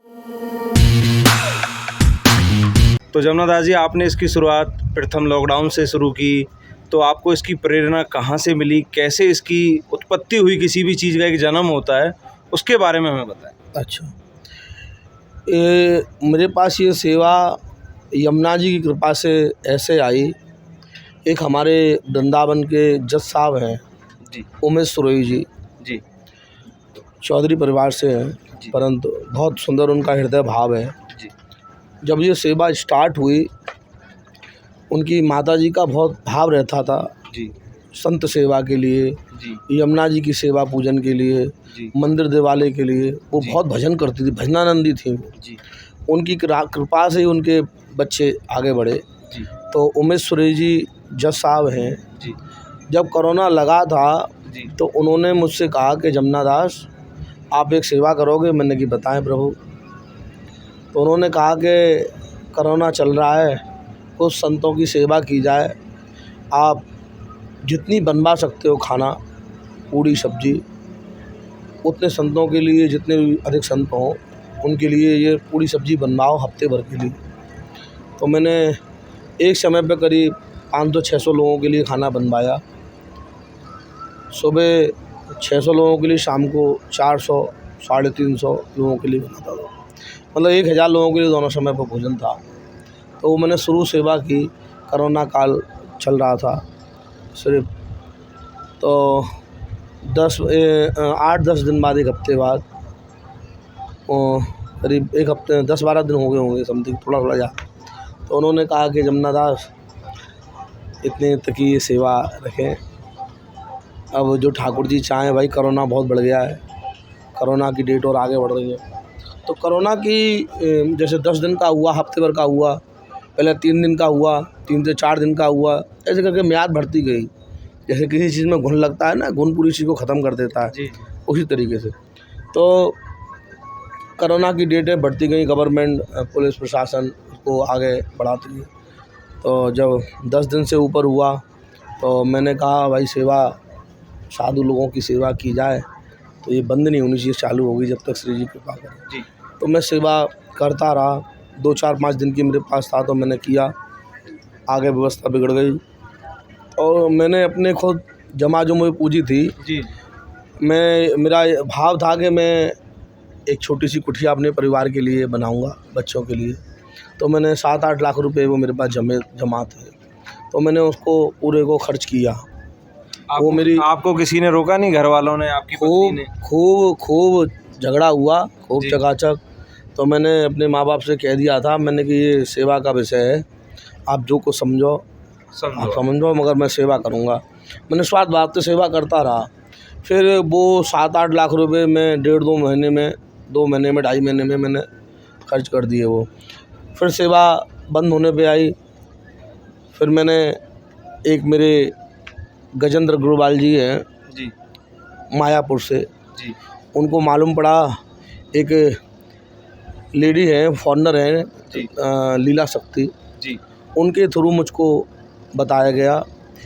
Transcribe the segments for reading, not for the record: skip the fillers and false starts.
तो जमुना दास जी, आपने इसकी शुरुआत प्रथम लॉकडाउन से शुरू की, तो आपको इसकी प्रेरणा कहाँ से मिली, कैसे इसकी उत्पत्ति हुई? किसी भी चीज़ का एक जन्म होता है, उसके बारे में हमें बताएं। अच्छा, मेरे पास ये सेवा यमुना जी की कृपा से ऐसे आई। एक हमारे वृंदावन के जज साहब हैं जी उमेश सुरोही जी, जी चौधरी परिवार से हैं, जी परंतु बहुत सुंदर उनका हृदय भाव है। जी जब ये सेवा स्टार्ट हुई, उनकी माता जी का बहुत भाव रहता था जी संत सेवा के लिए, जी यमुना जी की सेवा पूजन के लिए, जी मंदिर दिवाले के लिए। वो जी। बहुत भजन करती थी, भजनानंदी थी वो। जी उनकी कृपा से ही उनके बच्चे आगे बढ़े। जी तो उमेश सुरेश जी जज साहब हैं। जी जब कोरोना लगा था जी तो उन्होंने मुझसे कहा कि जमुना दास, आप एक सेवा करोगे? मैंने कि बताएं प्रभु। तो उन्होंने कहा कि कोरोना चल रहा है, कुछ संतों की सेवा की जाए। आप जितनी बनवा सकते हो खाना, पूड़ी सब्जी, उतने संतों के लिए, जितने भी अधिक संत हों उनके लिए ये पूड़ी सब्जी बनवाओ हफ्ते भर के लिए। तो मैंने एक समय पे करीब 500-600 लोगों के लिए खाना बनवाया। सुबह 600 लोगों के लिए, शाम को 400-350 लोगों के लिए बनाता था। मतलब 1000 लोगों के लिए दोनों समय पर भोजन था। तो वो मैंने शुरू सेवा की। कोरोना काल चल रहा था सिर्फ। तो 8-10 दिन बाद, एक हफ्ते बाद, करीब एक हफ्ते 10-12 दिन हो गए होंगे समथिंग, थोड़ा थोड़ा जा। तो उन्होंने कहा कि जमुना दास, इतने तक की ये सेवा रखें। अब जो ठाकुर जी चाहें भाई, कोरोना बहुत बढ़ गया है, कोरोना की डेट और आगे बढ़ रही है। तो कोरोना की जैसे 10 दिन का हुआ, हफ्ते भर का हुआ, पहले 3 दिन का हुआ, 3 से 4 दिन का हुआ, ऐसे करके म्याद बढ़ती गई। जैसे किसी चीज़ में घुन लगता है ना, घुन पूरी चीज़ को ख़त्म कर देता है, जी उसी तरीके से। तो कोरोना की डेटें बढ़ती गई, गवर्नमेंट, पुलिस प्रशासन को आगे बढ़ाती गई। तो जब 10 दिन से ऊपर हुआ तो मैंने कहा भाई, सेवा, साधु लोगों की सेवा की जाए, तो ये बंद नहीं होनी चाहिए, चालू होगी जब तक श्री जी कृपा करें। जी तो मैं सेवा करता रहा। 2-4-5 दिन की मेरे पास था तो मैंने किया। आगे व्यवस्था बिगड़ गई और मैंने अपने खुद जमा जो मुझे पूंजी थी, जी मेरा भाव था कि मैं एक छोटी सी कुटिया अपने परिवार के लिए बनाऊंगा, बच्चों के लिए। तो मैंने 7-8 लाख रुपए वो मेरे पास जमा थे, तो मैंने उसको पूरे को खर्च किया। वो मेरी आपको किसी ने रोका नहीं? घर वालों ने, आपकी पत्नी ने? खूब झगड़ा हुआ, खूब जी। चकाचक। तो मैंने अपने माँ बाप से कह दिया था, मैंने कि ये सेवा का विषय है, आप जो कुछ समझो आप समझो, मगर मैं सेवा करूँगा। मैंने स्वार्थ भाव से सेवा करता रहा। फिर वो 7-8 लाख रुपए में 1.5-2 महीने में, 2 महीने में, 2.5 महीने में मैंने खर्च कर दिए वो। फिर सेवा बंद होने पे आई। फिर मैंने, एक मेरे गजेंद्र अग्रवाल जी हैं जी मायापुर से, जी उनको मालूम पड़ा, एक लेडी है, फॉरनर हैं, जी लीला शक्ति, जी उनके थ्रू मुझको बताया गया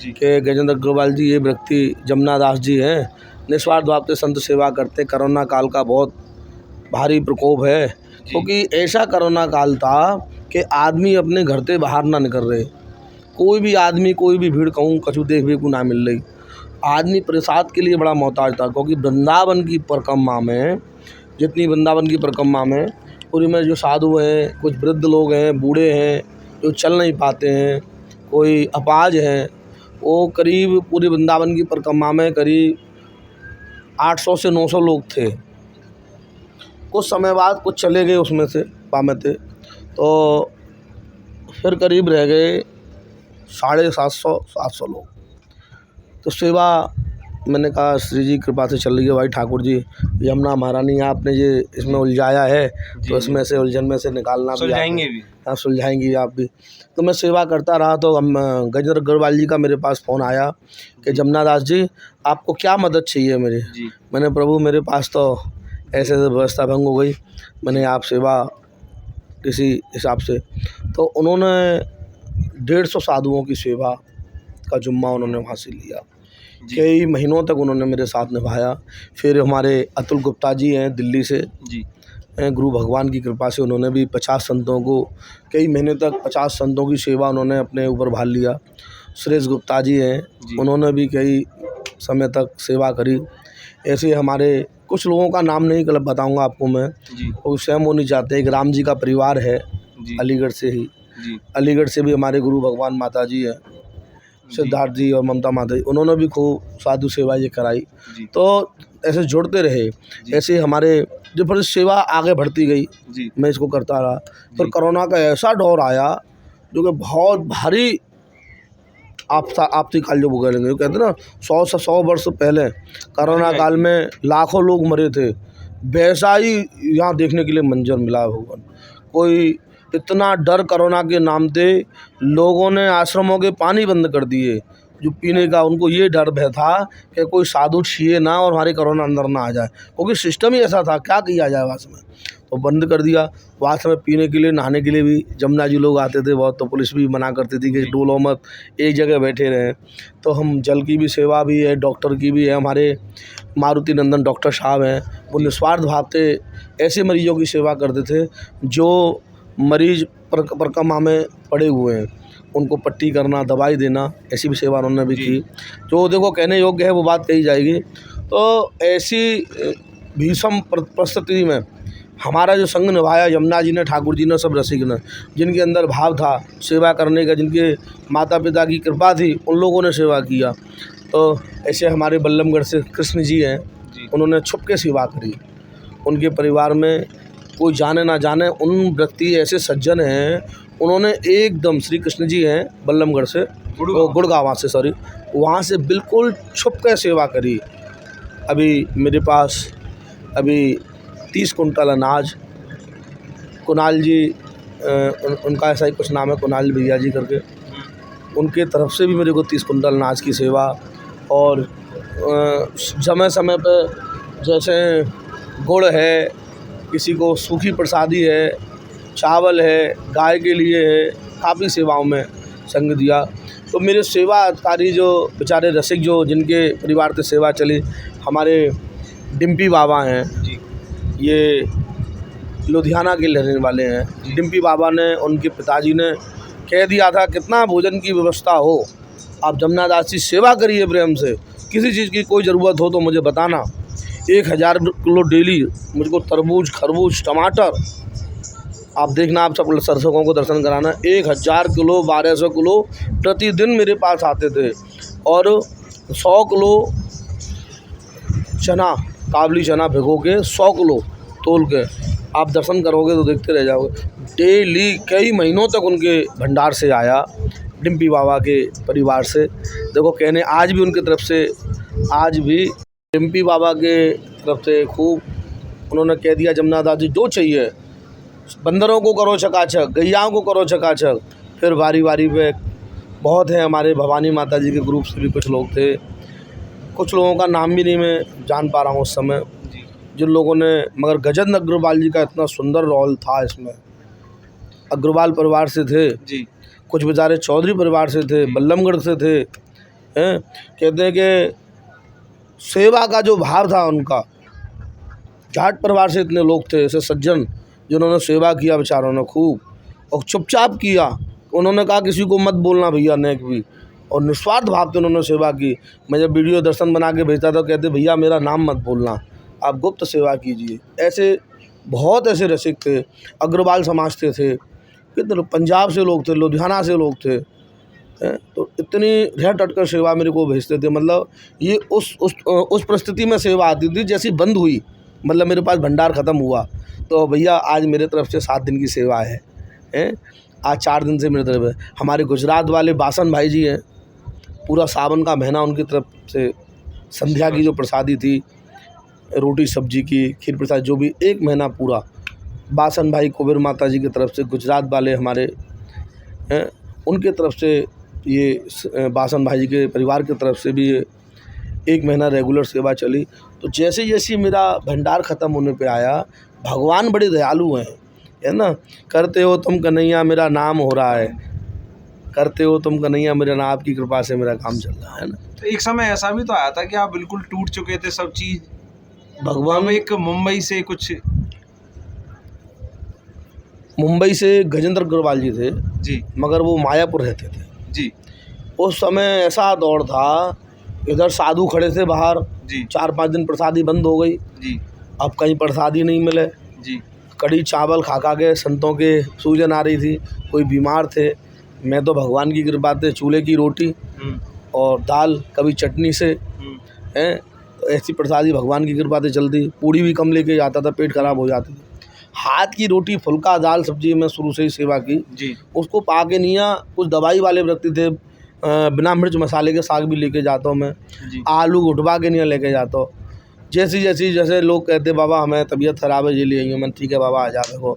जी कि गजेंद्र अग्रवाल जी, ये व्यक्ति जमुना दास जी हैं, निस्वार्थ भाव से संत सेवा करते। कोरोना काल का बहुत भारी प्रकोप है, क्योंकि ऐसा कोरोना काल था कि आदमी अपने घर से बाहर ना निकल रहे। कोई भी आदमी, कोई भी भीड़ कहूँ कछु देखने को ना मिल रही। आदमी प्रसाद के लिए बड़ा मोहताज था, क्योंकि वृंदावन की परिक्रमा में, जितनी वृंदावन की परिक्रमा में, पूरी में जो साधु हैं, कुछ वृद्ध लोग हैं, बूढ़े हैं जो चल नहीं पाते हैं, कोई अपाज हैं, वो करीब पूरी वृंदावन की परिक्रमा में करीब 800 से 900 लोग थे। कुछ समय बाद कुछ चले गए उसमें से, पामे थे, तो फिर करीब रह गए 750-700 लोग। तो सेवा, मैंने कहा श्री जी कृपा से चल रही है भाई, ठाकुर जी, यमुना महारानी आपने ये इसमें उलझाया है, तो इसमें से, उलझन में से निकालना भी, सुलझाएंगे भी। हाँ, सुलझाएंगी आप भी। तो मैं सेवा करता रहा। तो हम गजेंद्र अग्रवाल जी का मेरे पास फ़ोन आया कि जमुना दास जी, आपको क्या मदद चाहिए मेरी? जी मैंने, प्रभु मेरे पास तो ऐसे व्यवस्था भंग हो गई, मैंने आप सेवा किसी हिसाब से। तो उन्होंने 150 साधुओं की सेवा का जुम्मा उन्होंने वहाँ से लिया। कई महीनों तक उन्होंने मेरे साथ निभाया। फिर हमारे अतुल गुप्ता जी हैं दिल्ली से, जी गुरु भगवान की कृपा से उन्होंने भी 50 संतों को, कई महीने तक 50 संतों की सेवा उन्होंने अपने ऊपर भाल लिया। सुरेश गुप्ता जी हैं, उन्होंने भी कई समय तक सेवा करी। ऐसे हमारे कुछ लोगों का नाम नहीं गलत बताऊंगा आपको मैं, वो स्वयं वो नहीं चाहते। एक राम जी का परिवार है अलीगढ़ से ही, अलीगढ़ से भी हमारे गुरु भगवान माता जी हैं, सिद्धार्थ जी और ममता माता जी, उन्होंने भी खूब साधु सेवा ये कराई। तो ऐसे जुड़ते रहे, ऐसे हमारे जो फिर सेवा आगे बढ़ती गई, मैं इसको करता रहा। फिर कोरोना का ऐसा दौर आया जो कि बहुत भारी आपसी काल जो बोलेंगे, कहते हैं ना 100 से 100 वर्ष पहले कोरोना काल में लाखों लोग मरे थे, वैसा ही यहाँ देखने के लिए मंजर मिला है भगवान। कोई इतना डर कोरोना के नाम पे लोगों ने आश्रमों के पानी बंद कर दिए जो पीने का, उनको ये डर भय था कि कोई साधु छीए ना और हमारे कोरोना अंदर ना आ जाए, क्योंकि सिस्टम ही ऐसा था, क्या किया जाए वास में, तो बंद कर दिया। वास में पीने के लिए नहाने के लिए भी जमुना जी लोग आते थे बहुत, तो पुलिस भी मना करती थी कि डोलो मत, एक जगह बैठे रहें। तो हम जल की भी सेवा भी है, डॉक्टर की भी है, हमारे मारुति नंदन डॉक्टर साहब हैं, वो निस्वार्थ भाव से ऐसे मरीजों की सेवा करते थे जो मरीज परिक्रमा में पड़े हुए हैं, उनको पट्टी करना, दवाई देना, ऐसी भी सेवा उन्होंने भी की। जो देखो कहने योग्य है वो बात कही जाएगी। तो ऐसी भीषम परिस्थिति में हमारा जो संग निभाया यमुना जी ने, ठाकुर जी ने, सब रसिक ने, जिनके अंदर भाव था सेवा करने का, जिनके माता पिता की कृपा थी, उन लोगों ने सेवा किया। तो ऐसे हमारे बल्लभगढ़ से कृष्ण जी हैं, उन्होंने छुप के सेवा करी। उनके परिवार में कोई जाने ना जाने, उन व्यक्ति ऐसे सज्जन हैं, उन्होंने एकदम, श्री कृष्ण जी हैं बल्लभगढ़ से, गुड़गांव से, सॉरी, वहाँ से बिल्कुल छुप के सेवा करी। अभी मेरे पास अभी 30 कुंटल अनाज, कुणाल जी उनका ऐसा ही कुछ नाम है, कुणाल भैया जी करके, उनके तरफ से भी मेरे को 30 कुंटल अनाज की सेवा। और समय समय पर जैसे गुड़ है, किसी को सूखी प्रसादी है, चावल है, गाय के लिए है, काफ़ी सेवाओं में संग दिया। तो मेरे सेवा अधिकारी जो बेचारे रसिक, जो जिनके परिवार से सेवा चली, हमारे डिम्पी बाबा हैं, ये लुधियाना के रहने वाले हैं। डिम्पी बाबा ने, उनके पिताजी ने कह दिया था कितना भोजन की व्यवस्था हो, आप जमुना दास जी सेवा करिए प्रेम से, किसी चीज़ की कोई ज़रूरत हो तो मुझे बताना। 1000 किलो डेली मुझको तरबूज, खरबूज, टमाटर, आप देखना, आप सब दर्शकों को दर्शन कराना, 1000 किलो, 1200 किलो प्रतिदिन मेरे पास आते थे। और 100 किलो चना, काबली चना भिगो के 100 किलो तोल के, आप दर्शन करोगे तो देखते रह जाओगे। डेली कई महीनों तक उनके भंडार से आया, डिम्पी बाबा के परिवार से। देखो कहने आज भी उनकी तरफ से, आज भी डिम्पी बाबा के तरफ से खूब उन्होंने कह दिया, जमुना दास जी जो चाहिए, बंदरों को करो चकाचक, गैयाओं को करो चकाचक। फिर बारी बारी पे बहुत हैं, हमारे भवानी माता जी के ग्रुप से भी कुछ लोग थे, कुछ लोगों का नाम भी नहीं मैं जान पा रहा हूँ उस समय, जिन लोगों ने, मगर गजेंद्र अग्रवाल जी का इतना सुंदर रोल था इसमें। अग्रवाल परिवार से थे जी, कुछ बेचारे चौधरी परिवार से थे, बल्लभगढ़ से थे, हैं। कहते हैं कि सेवा का जो भाव था उनका, जाट परिवार से इतने लोग थे ऐसे सज्जन जिन्होंने सेवा किया बेचारों ने खूब, और चुपचाप किया। उन्होंने कहा किसी को मत बोलना भैया, नेक भी, और निस्वार्थ भाव से उन्होंने सेवा की। मैं जब वीडियो दर्शन बना के भेजता था, कहते भैया मेरा नाम मत बोलना, आप गुप्त सेवा कीजिए। ऐसे बहुत ऐसे रसिक थे, अग्रवाल समाज से थे, कितने पंजाब से लोग थे, लुधियाना से लोग थे, तो इतनी रह टट कर सेवा मेरे को भेजते थे। मतलब ये उस परिस्थिति में सेवा आती थी जैसी बंद हुई, मतलब मेरे पास भंडार ख़त्म हुआ तो भैया आज मेरे तरफ से 7 दिन की सेवा है, आज 4 दिन से मेरे तरफ है। हमारे गुजरात वाले बासन भाई जी हैं, पूरा सावन का महीना उनकी तरफ से संध्या की जो प्रसादी थी, रोटी सब्जी की, खीर प्रसाद, जो भी 1 महीना पूरा, बासन भाई कुबेर माता जी की तरफ से, गुजरात वाले हमारे हैं, उनके तरफ से ये बासन भाई जी के परिवार की तरफ से भी ये 1 महीना रेगुलर सेवा चली। तो जैसे जैसे मेरा भंडार ख़त्म होने पे आया, भगवान बड़े दयालु हैं, है ना। करते हो तुम कन्हैया मेरा नाम हो रहा है, करते हो तुम कन्हैया मेरा नाम, आपकी कृपा से मेरा काम चल रहा है ना। तो एक समय ऐसा भी तो आया था कि आप बिल्कुल टूट चुके थे सब चीज़, भगवान एक मुंबई से कुछ मुंबई से गजेंद्र अग्रवाल जी थे, जी मगर वो मायापुर रहते थे। जी उस समय ऐसा दौर था, इधर साधु खड़े थे बाहर, जी 4-5 दिन प्रसादी बंद हो गई। जी अब कहीं प्रसादी नहीं मिले, जी कड़ी चावल खा के संतों के सूजन आ रही थी, कोई बीमार थे। मैं तो भगवान की कृपा से चूल्हे की रोटी और दाल, कभी चटनी से हैं, तो ऐसी प्रसादी भगवान की कृपा से चलती। पूड़ी भी कम लेके जाता था, पेट खराब हो जाती थी। हाथ की रोटी, फुल्का, दाल, सब्जी में शुरू से ही सेवा की। जी उसको पा के नहीं आ, कुछ दवाई वाले व्यक्ति थे, बिना मिर्च मसाले के साग भी लेके जाता हूँ मैं, जी आलू उठवा के नहीं लेके जाता हूँ। जैसे लोग कहते बाबा हमें तबीयत ख़राब है, ये ले आइए। मैंने ठीक है बाबा, आ जावे को।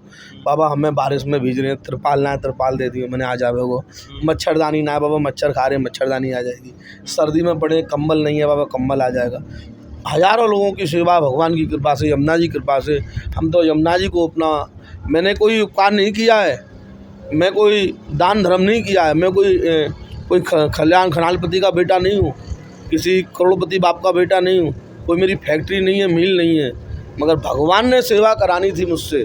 बाबा हमें बारिश में भीज रहे हैं, तिरपाल ना है, तिरपाल दे दिए, मैंने आ जावे को। मच्छरदानी ना है बाबा, मच्छर खा रहे हैं, मच्छरदानी आ जाएगी। सर्दी में पड़े कंबल नहीं है बाबा, कंबल आ जाएगा। हज़ारों लोगों की सेवा भगवान की कृपा से, यमुना जी की कृपा से। हम तो यमुना जी को अपना, मैंने कोई उपकार नहीं किया है, मैं कोई दान धर्म नहीं किया है, मैं कोई कल्याण खनालपति का बेटा नहीं हूँ, किसी करोड़पति बाप का बेटा नहीं हूँ, कोई मेरी फैक्ट्री नहीं है, मिल नहीं है, मगर भगवान ने सेवा करानी थी मुझसे।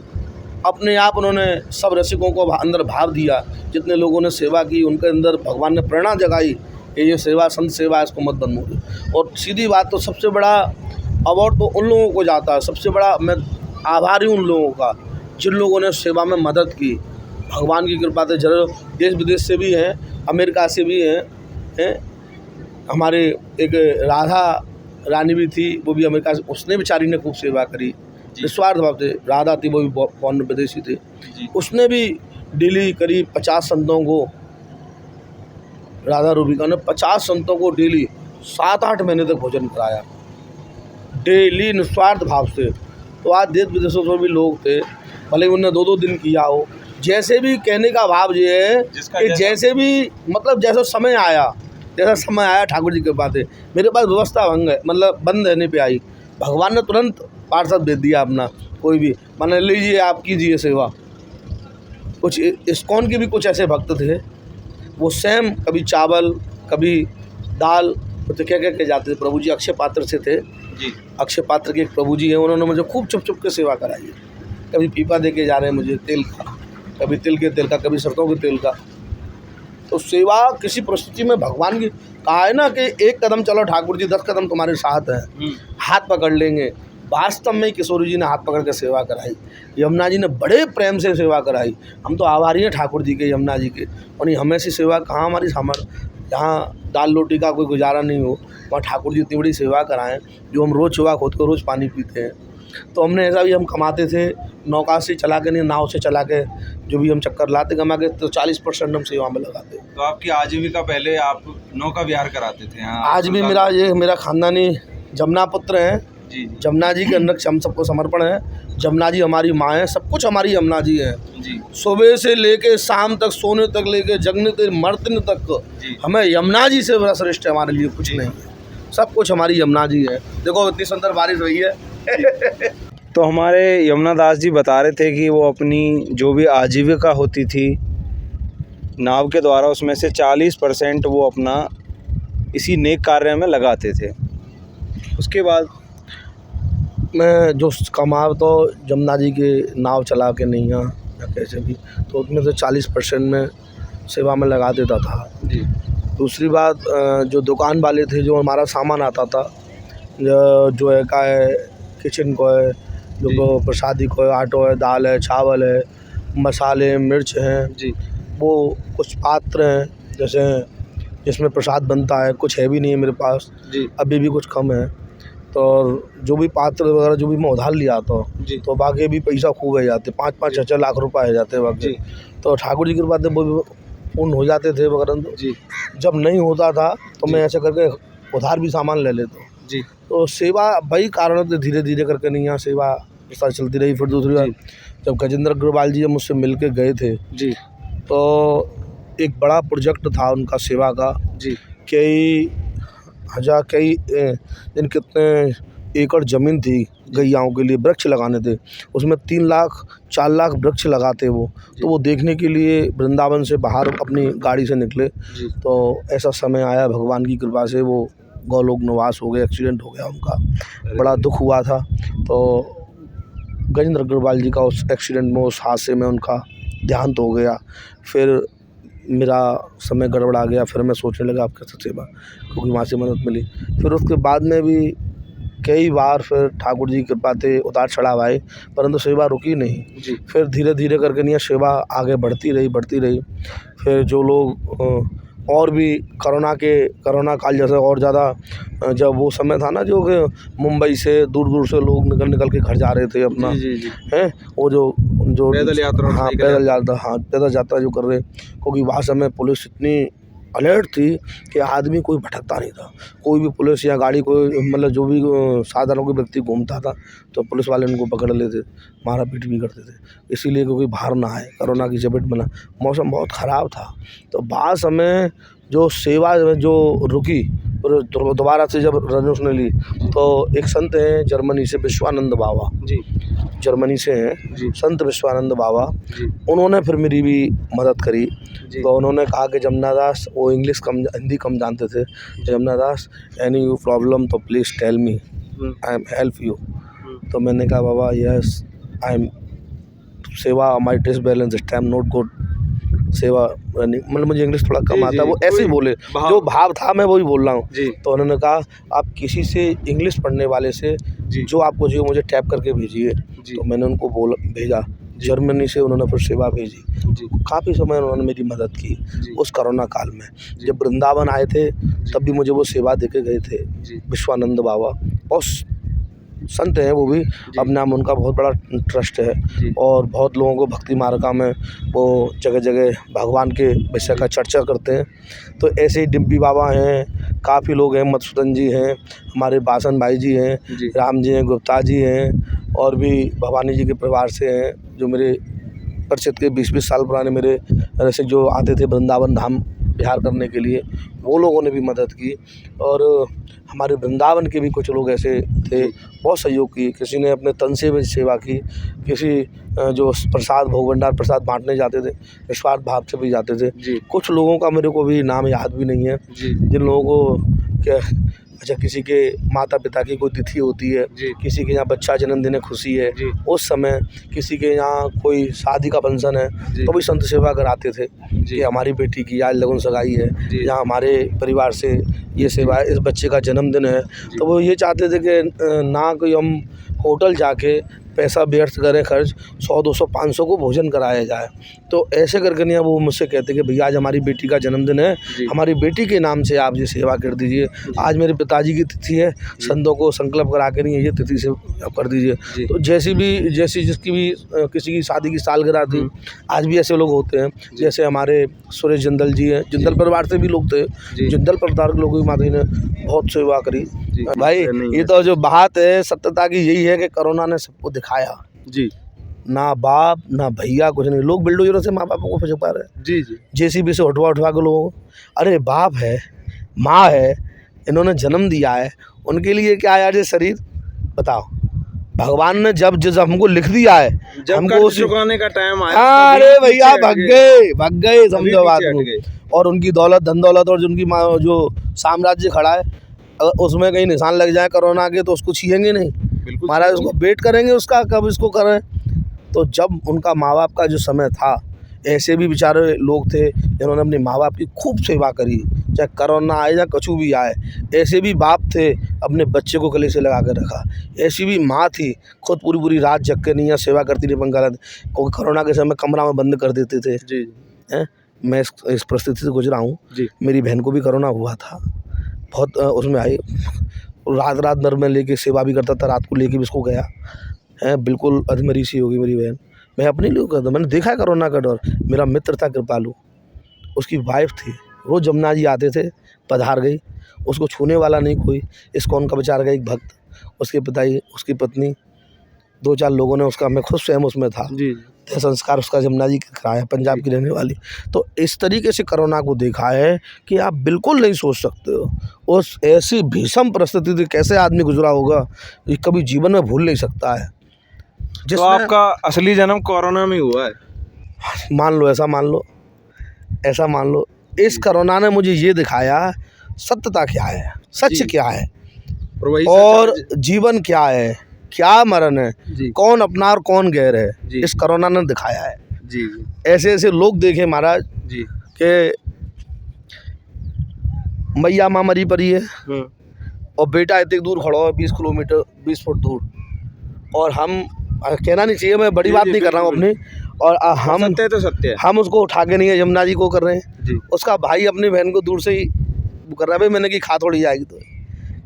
अपने आप उन्होंने सब रसिकों को अंदर भाव दिया, जितने लोगों ने सेवा की उनके अंदर भगवान ने प्रेरणा जगाई कि ये सेवा संत सेवा है, इसको मत बंद हो। और सीधी बात, तो सबसे बड़ा अवार्ड तो उन लोगों को जाता है, सबसे बड़ा मैं आभारी हूँ उन लोगों का जिन लोगों ने सेवा में मदद की। भगवान की कृपा से जरूर देश विदेश से भी हैं, अमेरिका से भी हैं। हमारे एक राधा रानी भी थी, वो भी अमेरिका से, उसने बेचारी ने खूब सेवा करी निस्वार्थ भाव से। राधा थी, वो भी पौन विदेशी थी, उसने भी डेली करीब 50 संतों को, राधा रूबिका ने 50 संतों को डेली 7-8 महीने तक भोजन कराया, डेली निस्वार्थ भाव से। तो आज देश विदेशों से भी लोग थे, भले उन्होंने 2-2 दिन किया हो, जैसे भी कहने का भाव ये है कि जैसे भी मतलब जैसा समय आया ठाकुर जी के कृपा से मेरे पास व्यवस्था बंद रहने पे आई, भगवान ने तुरंत पार्षद भेज दिया अपना, कोई भी मान लीजिए आप कीजिए सेवा। कुछ इस्कॉन के भी कुछ ऐसे भक्त थे, वो सेम कभी चावल कभी दाल तो क्या के जाते थे। प्रभु जी अक्षय पात्र से थे जी, अक्षय पात्र के एक प्रभु जी हैं, उन्होंने मुझे खूब छुप के सेवा कराई है। कभी पीपा दे के जा रहे हैं मुझे तेल का, कभी तिल के तेल का, कभी सरसों के तेल का। तो सेवा किसी परिस्थिति में भगवान की, कहा है ना कि एक कदम चलो ठाकुर जी 10 कदम तुम्हारे साथ हैं, हाथ पकड़ लेंगे। वास्तव में किशोरी जी ने हाथ पकड़ के सेवा कराई, यमुना जी ने बड़े प्रेम से सेवा कराई। हम तो आभारी हैं ठाकुर जी के, यमुना जी के। और नहीं हमें ऐसी सेवा कहाँ हमारी जहाँ दाल रोटी का कोई गुजारा नहीं हो, वहाँ ठाकुर जी इतनी बड़ी सेवा कराएं, जो हम रोज़ सुबह खुद को रोज़ पानी पीते हैं। तो हमने ऐसा भी, हम कमाते थे नौका से चला के, नहीं नाव से चला के, जो भी हम चक्कर लाते कमा के, तो 40% हम सेवा में लगाते। तो आपकी आजीविका, पहले आप नौका विहार कराते थे यहाँ? आज भी मेरा खानदानी जमुना पुत्र है जी जमुना जी के अंदर हम सबको समर्पण है। जमुना जी हमारी माँ है, सब कुछ हमारी यमुना जी है जी। सुबह से लेके शाम तक, सोने तक लेके जगने तक, मरने तक हमें यमुना जी से बड़ा श्रेष्ठ है, हमारे लिए कुछ नहीं है, सब कुछ हमारी यमुना जी है। देखो इतनी सुंदर बारिश हुई है। तो हमारे यमुना दास जी बता रहे थे कि वो अपनी जो भी आजीविका होती थी नाव के द्वारा, उसमें से 40% वो अपना इसी नेक कार्य में लगाते थे। उसके बाद मैं जो कमाव तो जमुना जी के नाव चला के नहीं या कैसे भी, तो उसमें से 40% में सेवा में लगा देता था जी। दूसरी बात, जो दुकान वाले थे, जो हमारा सामान आता था, जो है का है किचन को है, जो प्रसादी को है, आटो है, दाल है, चावल है, मसाले, मिर्च हैं जी, वो कुछ पात्र हैं जैसे जिसमें प्रसाद बनता है, कुछ है भी नहीं है मेरे पास जी, अभी भी कुछ कम है। तो जो भी पात्र वगैरह जो भी मैं उधार लिया आता हूँ, जी, तो बाकी भी पैसा खूब है जाते, 5-5, 6-6 लाख रुपए है जाते बाकी। तो ठाकुर जी की कृपा से वो भी पूर्ण हो जाते थे वगैरह। जी, जब नहीं होता था तो मैं ऐसे करके उधार भी सामान ले लेता हूँ जी। तो सेवा वही कारण से धीरे धीरे करके नहीं, यहाँ सेवा प्रसार चलती रही। फिर दूसरी बात, जब गजेंद्र अग्रवाल जी मुझसे मिल के गए थे जी, तो एक बड़ा प्रोजेक्ट था उनका सेवा का जी, कई कितने एकड़ ज़मीन थी गैयाओं के लिए, वृक्ष लगाने थे, उसमें 3 लाख 4 लाख वृक्ष लगाते वो। तो वो देखने के लिए वृंदावन से बाहर अपनी गाड़ी से निकले, तो ऐसा समय आया भगवान की कृपा से वो गौलोक निवास हो गए, एक्सीडेंट हो गया उनका, बड़ा दुख हुआ था। तो गजेंद्र अग्रवाल जी का उस एक्सीडेंट में, उस हादसे में उनका देहांत हो गया, फिर मेरा समय गड़बड़ा गया, फिर मैं सोचने लगा आप कैसे सेवा, क्योंकि वहाँ से मदद मिली। फिर उसके बाद में भी कई बार फिर ठाकुर जी की कृपा से उतार चढ़ाव आए, परंतु सेवा रुकी नहीं। जी। फिर धीरे धीरे करके नहीं सेवा आगे बढ़ती रही। फिर जो लोग और भी कोरोना काल जैसे और ज़्यादा जब वो समय था ना, जो कि मुंबई से दूर दूर से लोग निकल के घर जा रहे थे अपना, जी, जी। हैं वो जो पैदल यात्रा, हाँ पैदल यात्रा जो कर रहे, क्योंकि वहाँ समय पुलिस इतनी अलर्ट थी कि आदमी कोई भटकता नहीं था। कोई भी पुलिस या गाड़ी कोई मतलब जो भी साधारण कोई व्यक्ति घूमता था तो पुलिस वाले उनको पकड़ लेते, मारा पीट भी करते थे, इसीलिए क्योंकि बाहर ना आए, कोरोना की चपेट में ना। मौसम बहुत ख़राब था, तो बाद समय जो सेवा जो रुकी और दोबारा से जब रनुष ने ली, तो एक संत हैं जर्मनी से, विश्वानंद बाबा जी। जर्मनी से हैं जी। संत विश्वानंद बाबा, जी। उन्होंने फिर मेरी भी मदद करी। जी। तो उन्होंने कहा कि जमुना दास, वो हिंदी कम जानते थे, Jamuna Das any you problem तो please tell me, I am help you. तो मैंने कहा बाबा yes I am Seva, my test balance this time not good, Seva running, मतलब मुझे इंग्लिश थोड़ा कम आता है, वो ऐसे ही बोले, जो भाव था मैं वही बोल रहा हूँ। तो उन्होंने कहा आप किसी से इंग्लिश पढ़ने वाले से जो आपको चाहिए मुझे टैप करके भेजिए। तो मैंने उनको भेजा, जर्मनी से उन्होंने फिर सेवा भेजी। काफ़ी समय उन्होंने मेरी मदद की उस कोरोना काल में। जब वृंदावन आए थे तब भी मुझे वो सेवा दे के गए थे विश्वानंद बाबा, और संत हैं वो भी, अब नाम उनका बहुत बड़ा ट्रस्ट है और बहुत लोगों को भक्ति मार्ग में वो जगह जगह भगवान के विषय का चर्चा करते हैं। तो ऐसे ही डिम्पी बाबा हैं, काफ़ी लोग हैं, मधुसूदन जी हैं, हमारे बासन भाई जी हैं, राम जी हैं, गुप्ता जी हैं, और भी भवानी जी के परिवार से हैं जो मेरे परिषद के 20-20 साल पुराने मेरे ऐसे जो आते थे वृंदावन धाम बिहार करने के लिए, वो लोगों ने भी मदद की। और हमारे वृंदावन के भी कुछ लोग ऐसे थे, बहुत सहयोग की, किसी ने अपने तन से भी सेवा की, किसी जो प्रसाद भोग भंडार प्रसाद बांटने जाते थे निस्वार्थ भाव से भी जाते थे। कुछ लोगों का मेरे को भी नाम याद भी नहीं है, जिन लोगों को क्या अच्छा किसी के माता पिता की कोई तिथि होती है, किसी के यहाँ बच्चा जन्मदिन है, खुशी है, उस समय किसी के यहाँ कोई शादी का फंक्शन है, तो भी संत सेवा कराते थे कि हमारी बेटी की आज लगन सगाई है या हमारे परिवार से ये सेवा है, इस बच्चे का जन्मदिन है। तो वो ये चाहते थे कि ना कोई हम होटल जाके पैसा व्यर्थ करें खर्च, 100-200-500 को भोजन कराया जाए। तो ऐसे करके नहीं वो मुझसे कहते कि भैया आज हमारी बेटी का जन्मदिन है, हमारी बेटी के नाम से आप ये सेवा कर दीजिए, आज मेरे पिताजी की तिथि है, संतों को संकल्प करा के नहीं ये तिथि से कर दीजिए। तो जैसी जिसकी भी किसी की शादी की सालगिरह थी, आज भी ऐसे लोग होते हैं, जैसे हमारे सुरेश जिंदल जी हैं, जिंदल परिवार से भी लोग थे, जिंदल परिवार के लोगों की माता जी ने बहुत सेवा करी। भाई ये तो जो बात है सत्यता की यही है कि कोरोना ने सबको दिखाया ना बाप ना भैया कुछ नहीं, लोग बिल्डोजरों से माँ बापों को छुपा रहे हैं, जेसीबी से उठवा के लोगों को, अरे बाप है माँ है, इन्होंने जन्म दिया है, उनके लिए क्या यार ये शरीर, बताओ भगवान ने जब हमको लिख दिया है, हमको चुकाने का टाइम आया, अरे भैया भग गए समझो बात को। और उनकी दौलत धन दौलत और उनकी जो साम्राज्य खड़ा है, अगर उसमें कहीं निशान लग जाए कोरोना के तो उसको छीएंगे नहीं, महाराज उसको वेट करेंगे उसका कब इसको करें। तो जब उनका माँ बाप का जो समय था, ऐसे भी बेचारे लोग थे जिन्होंने अपने माँ बाप की खूब सेवा करी, चाहे कोरोना आए या कछु भी आए। ऐसे भी बाप थे अपने बच्चे को गले से लगा कर रखा, ऐसी भी माँ थी खुद पूरी रात जग के नहीं सेवा करती रही पंखा, क्योंकि कोरोना के समय कमरा में बंद कर देते थे। मैं इस परिस्थिति से गुजरा हूँ, मेरी बहन को भी कोरोना हुआ था, बहुत उसमें आई, रात भर में लेके सेवा भी करता था, रात को लेके भी इसको गया है, बिल्कुल अधमरी सी होगी मेरी बहन। मैं अपने लिए करता, मैंने देखा है कोरोना का डर। मेरा मित्र था कृपालू, उसकी वाइफ थी, रोज़ जमुना जी आते थे, पधार गई, उसको छूने वाला नहीं कोई। इस्कॉन का बेचारा एक भक्त, उसके पिताजी, उसकी पत्नी, 2-4 लोगों ने उसका, मैं खुद स्वयं उसमें था, संस्कार उसका जमुना जी कराया, पंजाब की रहने वाली। तो इस तरीके से कोरोना को देखा है कि आप बिल्कुल नहीं सोच सकते हो उस ऐसी भीषण परिस्थिति से कैसे आदमी गुजरा होगा, ये कभी जीवन में भूल नहीं सकता है। तो आपका असली जन्म कोरोना में हुआ है, मान लो, ऐसा मान लो। इस कोरोना ने मुझे ये दिखाया सत्यता क्या है, सच क्या है, और जीवन क्या है, क्या मरण है, कौन अपना और कौन गैर है, इस कोरोना ने दिखाया है। जी जी ऐसे ऐसे लोग देखे महाराज जी। कि मैया माँ मरी पड़ी है और बेटा इतने दूर खड़ा है 20 किलोमीटर 20 फुट दूर, और हम कहना नहीं चाहिए, मैं बड़ी जी, बात जी, नहीं कर रहा हूँ बिल्कुल। अपनी, और हम सत्य है तो सत्य है। हम उसको उठा के नहीं है यमुना जी को कर रहे हैं। जी उसका भाई अपनी बहन को दूर से ही वो कर रहा है, भाई मैंने की खा थोड़ी जाएगी तो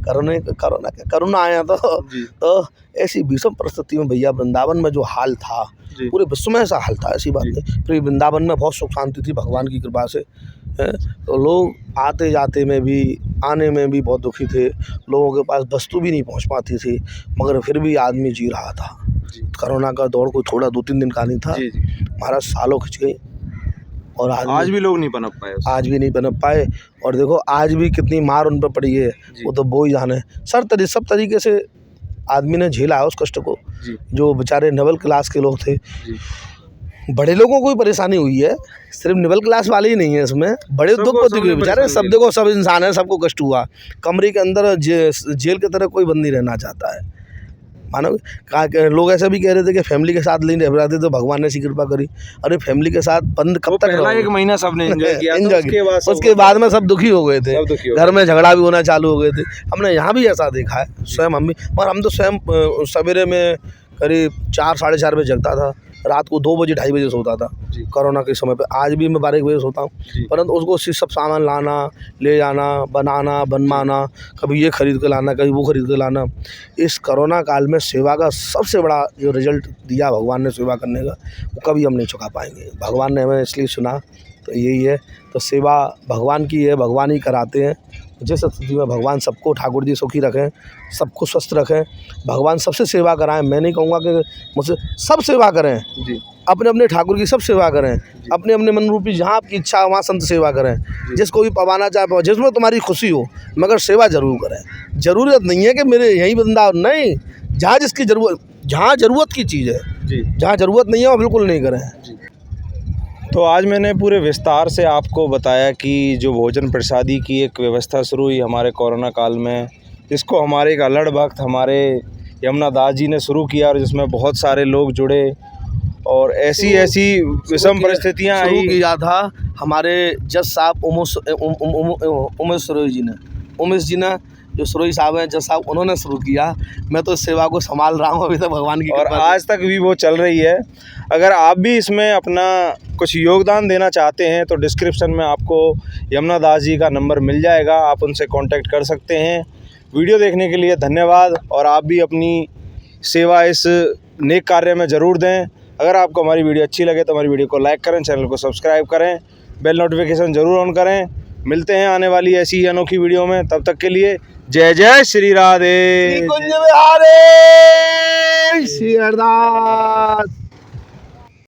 करोना आया जी तो ऐसी भीषण परिस्थिति में भैया वृंदावन में जो हाल था, जी पूरे विश्व में ऐसा हाल था, ऐसी बात जी। नहीं, पूरे वृंदावन में बहुत सुख शांति थी भगवान की कृपा से। हैं? तो लोग आते जाते में भी, आने में भी बहुत दुखी थे, लोगों के पास वस्तु भी नहीं पहुंच पाती थी, मगर फिर भी आदमी जी रहा था। जी कोरोना का दौर कोई थोड़ा 2-3 दिन का नहीं था, जी जी। हमारा सालों खिंच गई, और आज भी लोग नहीं पनप पाए उससे। आज भी नहीं बन पाए। और देखो आज भी कितनी मार उन पर पड़ी है, जी। वो तो वो ही जाने। सब तरीके से आदमी ने झेला है उस कष्ट को, जी जो बेचारे नवल क्लास के लोग थे। जी। बड़े लोगों को भी परेशानी हुई है, सिर्फ मिडिल क्लास वाले ही नहीं है इसमें, बड़े सबको उद्योगपति सबने भी बेचारे, परेशानी सब देखो, सब इंसान है, सबको कष्ट हुआ। कमरे के अंदर जेल की तरह कोई बंदी रहना चाहता है, मानो लोग ऐसा भी कह रहे थे कि फैमिली के साथ नहीं रह रहे थे तो भगवान ने ऐसी कृपा करी। अरे फैमिली के साथ बंद कब तक पहला रहोगे? 1 महीना सबने एंजॉय किया था, Enjoy उसके बाद उसके बाद में सब दुखी हो गए थे, सब दुखी हो घर में झगड़ा भी होना चालू हो गए थे। हमने यहाँ भी ऐसा देखा है स्वयं, हम भी, मगर हम तो स्वयं सवेरे में करीब 4-4:30 बजे जगता था, रात को 2 बजे 2:30 बजे सोता था जी कोरोना के समय पे। आज भी मैं 12 बजे सोता हूँ, जी। परंतु उसको सब सामान लाना, ले जाना, बनाना, बनवाना, कभी ये खरीद के लाना, कभी वो खरीद के लाना। इस कोरोना काल में सेवा का सबसे बड़ा जो रिजल्ट दिया भगवान ने सेवा करने का, वो कभी हम नहीं चुका पाएंगे। भगवान ने हमें इसलिए सुना तो यही है। तो सेवा भगवान की है, भगवान ही कराते हैं। जिस स्थिति में भगवान सबको, ठाकुर जी सुखी रखें, सबको स्वस्थ रखें, भगवान सबसे सेवा कराएं। मैं नहीं कहूँगा कि मुझसे, सब सेवा करें, जी अपने अपने ठाकुर की सब सेवा करें, अपने अपने मन रूपी जहाँ आपकी इच्छा है वहाँ संत सेवा करें, जिसको भी पवाना चाहे, जिसमें तुम्हारी खुशी हो, मगर सेवा जरूर करें। ज़रूरत नहीं है कि मेरे यहीं वृंदावन, नहीं, जहाँ जिसकी ज़रूरत, जहाँ ज़रूरत की चीज़ है, जी जहाँ ज़रूरत नहीं है वो बिल्कुल नहीं करें। तो आज मैंने पूरे विस्तार से आपको बताया कि जो भोजन प्रसादी की एक व्यवस्था शुरू हुई हमारे कोरोना काल में, जिसको हमारे एक अल्हड़ भक्त हमारे यमुना दास जी ने शुरू किया, और जिसमें बहुत सारे लोग जुड़े, और ऐसी विषम परिस्थितियाँ शुरू आई। किया था हमारे जज साहब उमेश सरोई जी ने, उमेश जी ने, जो सरोई साहब हैं जज साहब, उन्होंने शुरू किया। मैं तो इस सेवा को संभाल रहा हूँ अभी तक भगवान की और कृपा से। आज तक भी वो चल रही है। अगर आप भी इसमें अपना कुछ योगदान देना चाहते हैं तो डिस्क्रिप्शन में आपको यमुना दास जी का नंबर मिल जाएगा, आप उनसे कांटेक्ट कर सकते हैं। वीडियो देखने के लिए धन्यवाद, और आप भी अपनी सेवा इस नेक कार्य में ज़रूर दें। अगर आपको हमारी वीडियो अच्छी लगे तो हमारी वीडियो को लाइक करें, चैनल को सब्सक्राइब करें, बेल नोटिफिकेशन ज़रूर ऑन करें। मिलते हैं आने वाली ऐसी ही अनोखी वीडियो में, तब तक के लिए जय जय श्री राधे। कुंज बिहारी श्री हरदास।